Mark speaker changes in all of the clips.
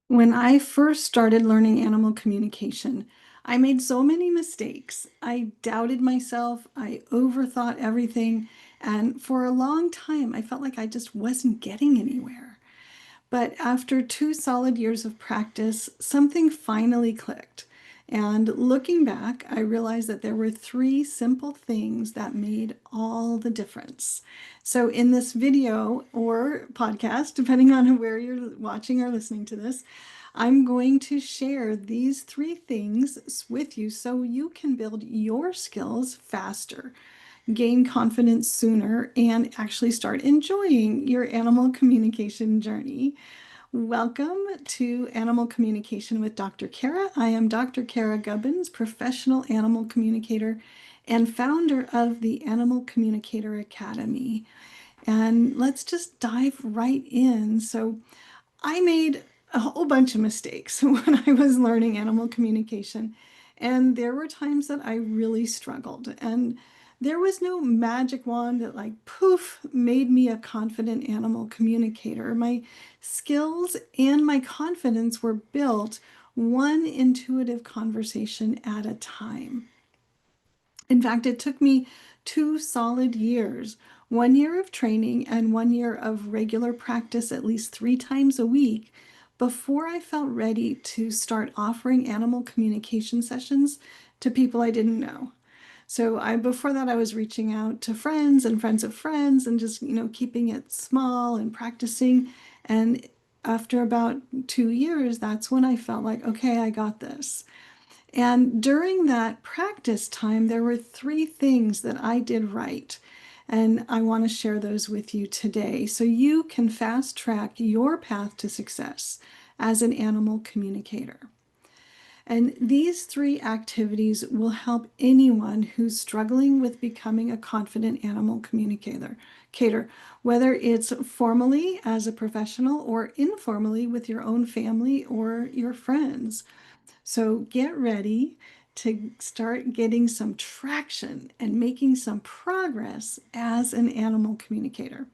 Speaker 1: When I first started learning animal communication, I made so many mistakes. I doubted myself, I overthought everything, and for a long time I felt like I just wasn't getting anywhere. But after 2 solid years of practice, something finally clicked. And looking back, I realized that there were three simple things that made all the difference. So, in this video or podcast, depending on where you're watching or listening to this, I'm going to share these three things with you so you can build your skills faster, gain confidence sooner, and actually start enjoying your animal communication journey. Welcome to Animal Communication with Dr. Cara. I am Dr. Cara Gubbins, professional animal communicator and founder of the Animal Communicator Academy. And let's just dive right in. So, I made a whole bunch of mistakes when I was learning animal communication. And there were times that I really struggled. And there was no magic wand that, like, poof, made me a confident animal communicator. My skills and my confidence were built one intuitive conversation at a time. In fact, it took me 2 solid years, 1 year of training and 1 year of regular practice at least 3 times a week before I felt ready to start offering animal communication sessions to people I didn't know. So before that I was reaching out to friends and friends of friends and just, keeping it small and practicing. And after about 2 years, that's when I felt like, okay, I got this. And during that practice time, there were three things that I did right. And I want to share those with you today so you can fast track your path to success as an animal communicator. And these three activities will help anyone who's struggling with becoming a confident animal communicator, whether it's formally as a professional or informally with your own family or your friends. So get ready to start getting some traction and making some progress as an animal communicator.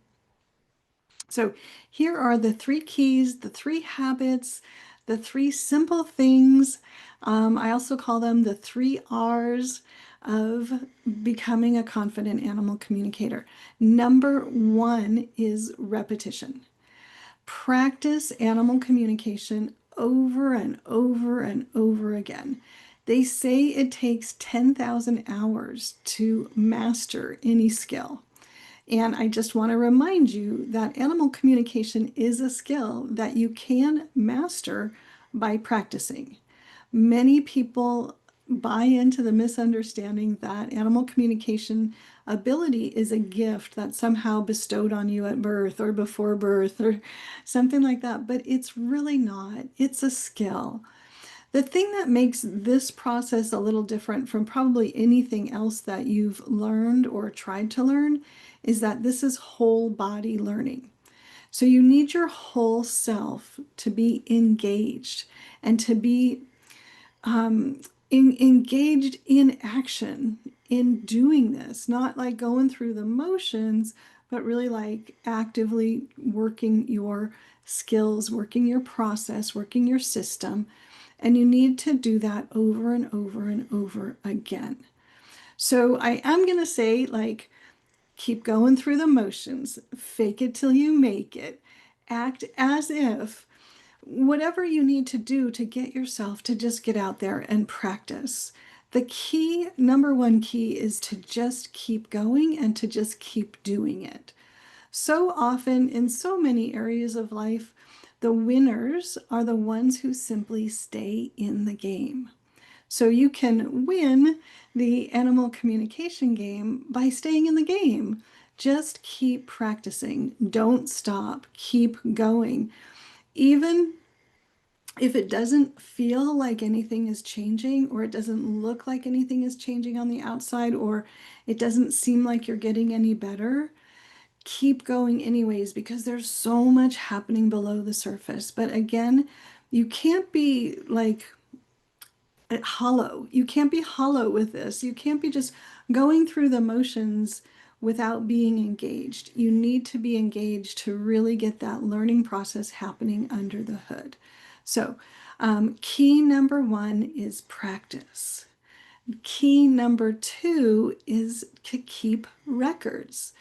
Speaker 1: So here are the three keys, the three habits, the three simple things. I also call them the 3 R's of becoming a confident animal communicator. Number one is repetition. Practice animal communication over and over and over again. They say it takes 10,000 hours to master any skill. And I just want to remind you that animal communication is a skill that you can master by practicing. Many people buy into the misunderstanding that animal communication ability is a gift that's somehow bestowed on you at birth or before birth or something like that, but it's really not. It's a skill. The thing that makes this process a little different from probably anything else that you've learned or tried to learn is that this is whole body learning. So you need your whole self to be engaged and to be engaged in action in doing this, not like going through the motions, but really like actively working your skills, working your process, working your system. And you need to do that over and over and over again. So I am going to say, like, keep going through the motions, fake it till you make it, act as if whatever you need to do to get yourself to just get out there and practice. The key, number one key, is to just keep going and to just keep doing it. So often in so many areas of life, the winners are the ones who simply stay in the game. So you can win the animal communication game by staying in the game. Just keep practicing. Don't stop. Keep going. Even if it doesn't feel like anything is changing, or it doesn't look like anything is changing on the outside, or it doesn't seem like you're getting any better, keep going anyways, because there's so much happening below the surface. But again, you can't be like hollow. You can't be hollow with this. You can't be just going through the motions without being engaged. You need to be engaged to really get that learning process happening under the hood. So, key number one is practice. Key number two is to keep records.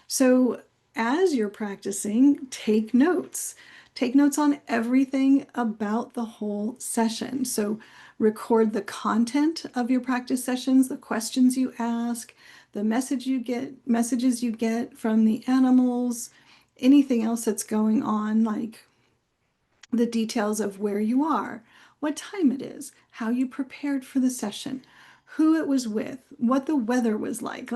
Speaker 1: So, as you're practicing, take notes. Take notes on everything about the whole session. So, record the content of your practice sessions, the questions you ask, the messages you get from the animals, anything else that's going on, like the details of where you are, what time it is, how you prepared for the session, who it was with, what the weather was like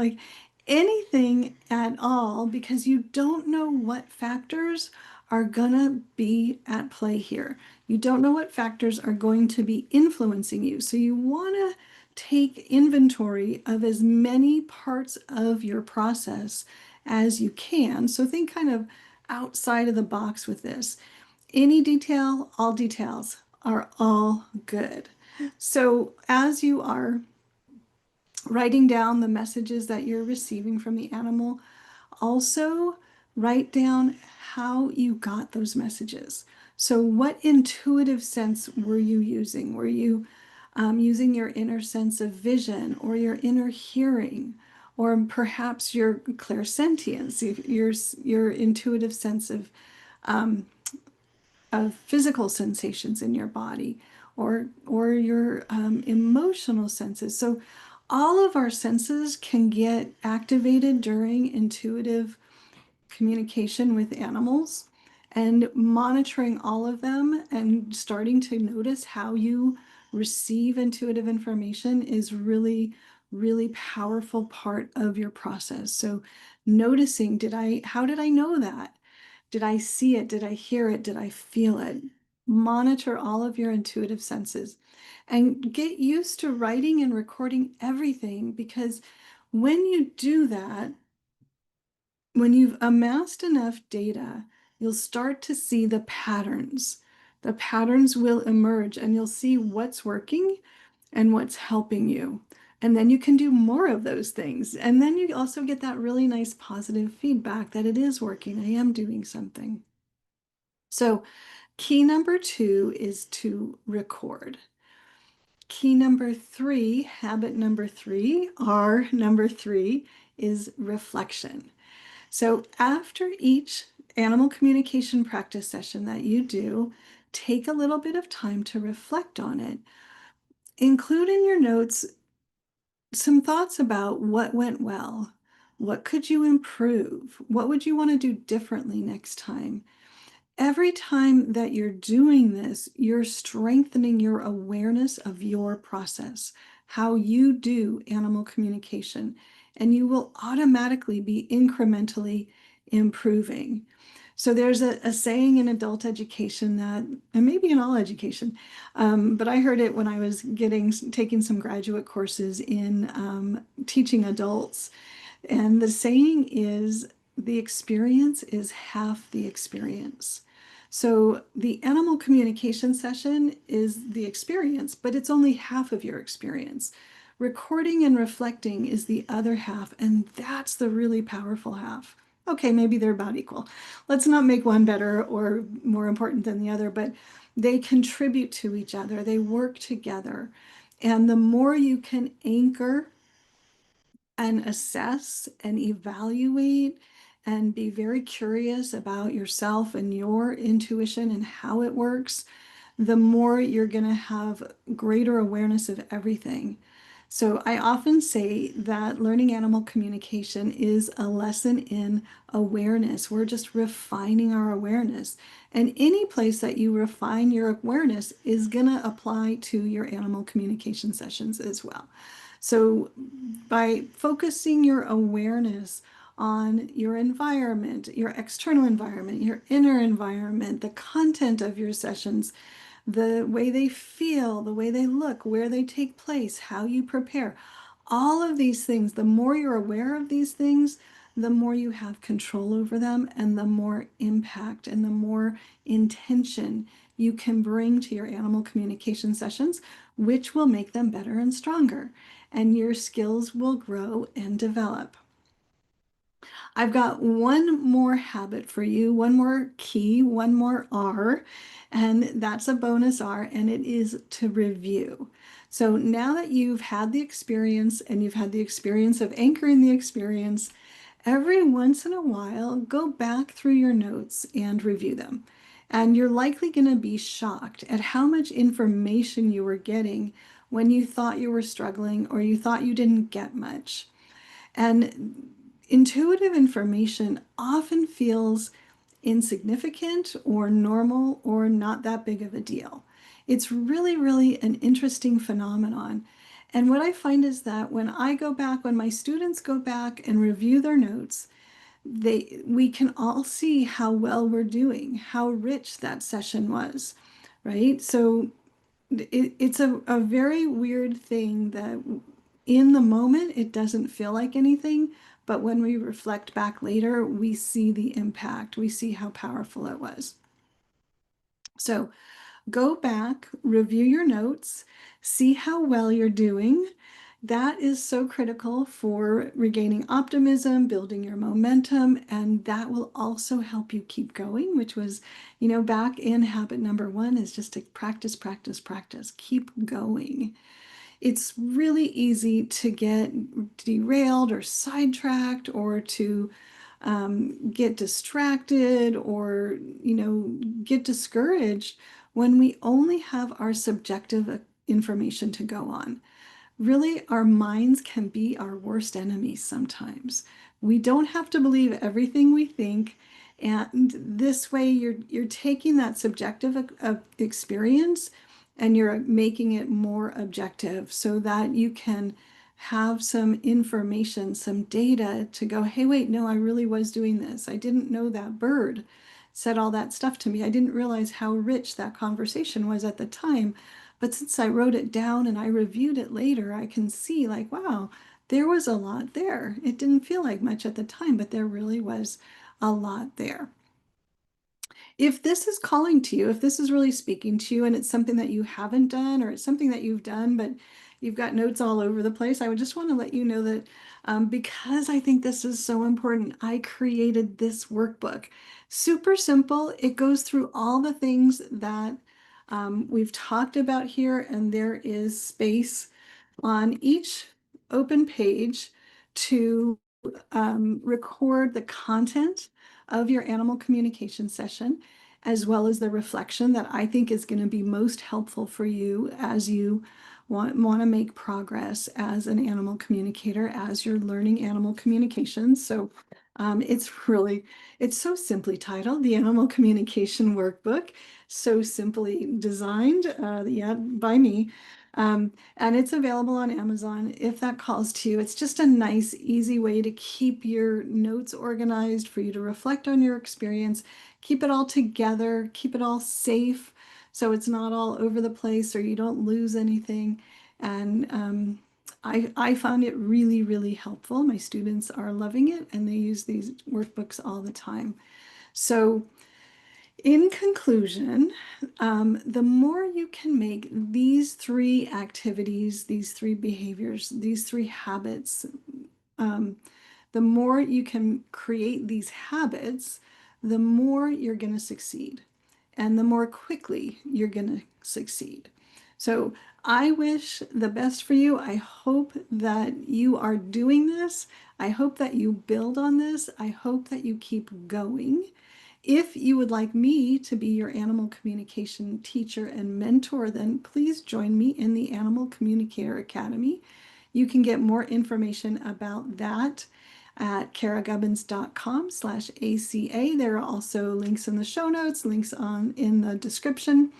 Speaker 1: anything at all, because you don't know what factors are gonna be at play here. You don't know what factors are going to be influencing you. So you wanna take inventory of as many parts of your process as you can. So think kind of outside of the box with this. Any detail, all details are all good. So as you are writing down the messages that you're receiving from the animal, also write down how you got those messages. So what intuitive sense were you using? Were you using your inner sense of vision or your inner hearing? Or perhaps your clairsentience, your intuitive sense of physical sensations in your body, or your emotional senses. So all of our senses can get activated during intuitive communication with animals, and monitoring all of them and starting to notice how you receive intuitive information is really powerful part of your process. So noticing, how did I know that? Did I see it? Did I hear it? Did I feel it? Monitor all of your intuitive senses and get used to writing and recording everything, because when you do that, when you've amassed enough data, you'll start to see the patterns. The patterns will emerge and you'll see what's working and what's helping you. And then you can do more of those things. And then you also get that really nice positive feedback that it is working. I am doing something. So key number two is to record. Key number three, habit number three, R number three, is reflection. So after each animal communication practice session that you do, take a little bit of time to reflect on it. Include in your notes some thoughts about what went well. What could you improve? What would you want to do differently next time? Every time that you're doing this, you're strengthening your awareness of your process, how you do animal communication, and you will automatically be incrementally improving. So there's a saying in adult education that, and maybe in all education, but I heard it when I was taking some graduate courses in teaching adults. And the saying is, the experience is half the experience. So the animal communication session is the experience, but it's only half of your experience. Recording and reflecting is the other half, and that's the really powerful half. Okay, maybe they're about equal. Let's not make one better or more important than the other, but they contribute to each other. They work together. And the more you can anchor and assess and evaluate and be very curious about yourself and your intuition and how it works, the more you're going to have greater awareness of everything. So I often say that learning animal communication is a lesson in awareness. We're just refining our awareness. And any place that you refine your awareness is going to apply to your animal communication sessions as well. So by focusing your awareness on your environment, your external environment, your inner environment, the content of your sessions, the way they feel, the way they look, where they take place, how you prepare, all of these things, the more you're aware of these things, the more you have control over them, and the more impact and the more intention you can bring to your animal communication sessions, which will make them better and stronger, and your skills will grow and develop. I've got one more habit for you, one more key, one more R, and that's a bonus R, and it is to review. So now that you've had the experience and you've had the experience of anchoring the experience, every once in a while, go back through your notes and review them. And you're likely going to be shocked at how much information you were getting when you thought you were struggling or you thought you didn't get much. And intuitive information often feels insignificant or normal or not that big of a deal. It's really, really an interesting phenomenon. And what I find is that when I go back, when my students go back and review their notes, we can all see how well we're doing, how rich that session was, right? So it's a very weird thing that in the moment it doesn't feel like anything, but when we reflect back later, we see the impact. We see how powerful it was. So go back, review your notes, see how well you're doing. That is so critical for regaining optimism, building your momentum, and that will also help you keep going, which was, back in habit number one is just to practice, practice, practice, keep going. It's really easy to get derailed or sidetracked or to get distracted or, get discouraged when we only have our subjective information to go on. Really, our minds can be our worst enemies sometimes. We don't have to believe everything we think. And this way, you're taking that subjective experience and you're making it more objective so that you can have some information, some data to go, hey, wait, no, I really was doing this. I didn't know that bird said all that stuff to me. I didn't realize how rich that conversation was at the time. But since I wrote it down and I reviewed it later, I can see like, wow, there was a lot there. It didn't feel like much at the time, but there really was a lot there. If this is calling to you, if this is really speaking to you and it's something that you haven't done or it's something that you've done, but you've got notes all over the place, I would just want to let you know that because I think this is so important, I created this workbook. Super simple. It goes through all the things that we've talked about here, and there is space on each open page to record the content of your animal communication session, as well as the reflection that I think is going to be most helpful for you as you want to make progress as an animal communicator, as you're learning animal communication. So it's so simply titled, the Animal Communication Workbook, so simply designed, yeah, by me. And it's available on Amazon if that calls to you. It's just a nice, easy way to keep your notes organized, for you to reflect on your experience, keep it all together, keep it all safe so it's not all over the place or you don't lose anything. And I found it really, really helpful. My students are loving it and they use these workbooks all the time. So in conclusion, the more you can make these three activities, these three behaviors, these three habits, um, the more you can create these habits, the more you're going to succeed and the more quickly you're going to succeed. So I wish the best for you. I hope that you are doing this. I hope that you build on this. I hope that you keep going. If you would like me to be your animal communication teacher and mentor, then please join me in the Animal Communicator Academy. You can get more information about that at caragubbins.com/ACA. There are also links in the show notes, links in the description.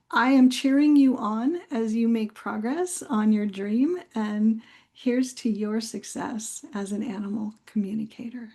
Speaker 1: I am cheering you on as you make progress on your dream, and here's to your success as an animal communicator.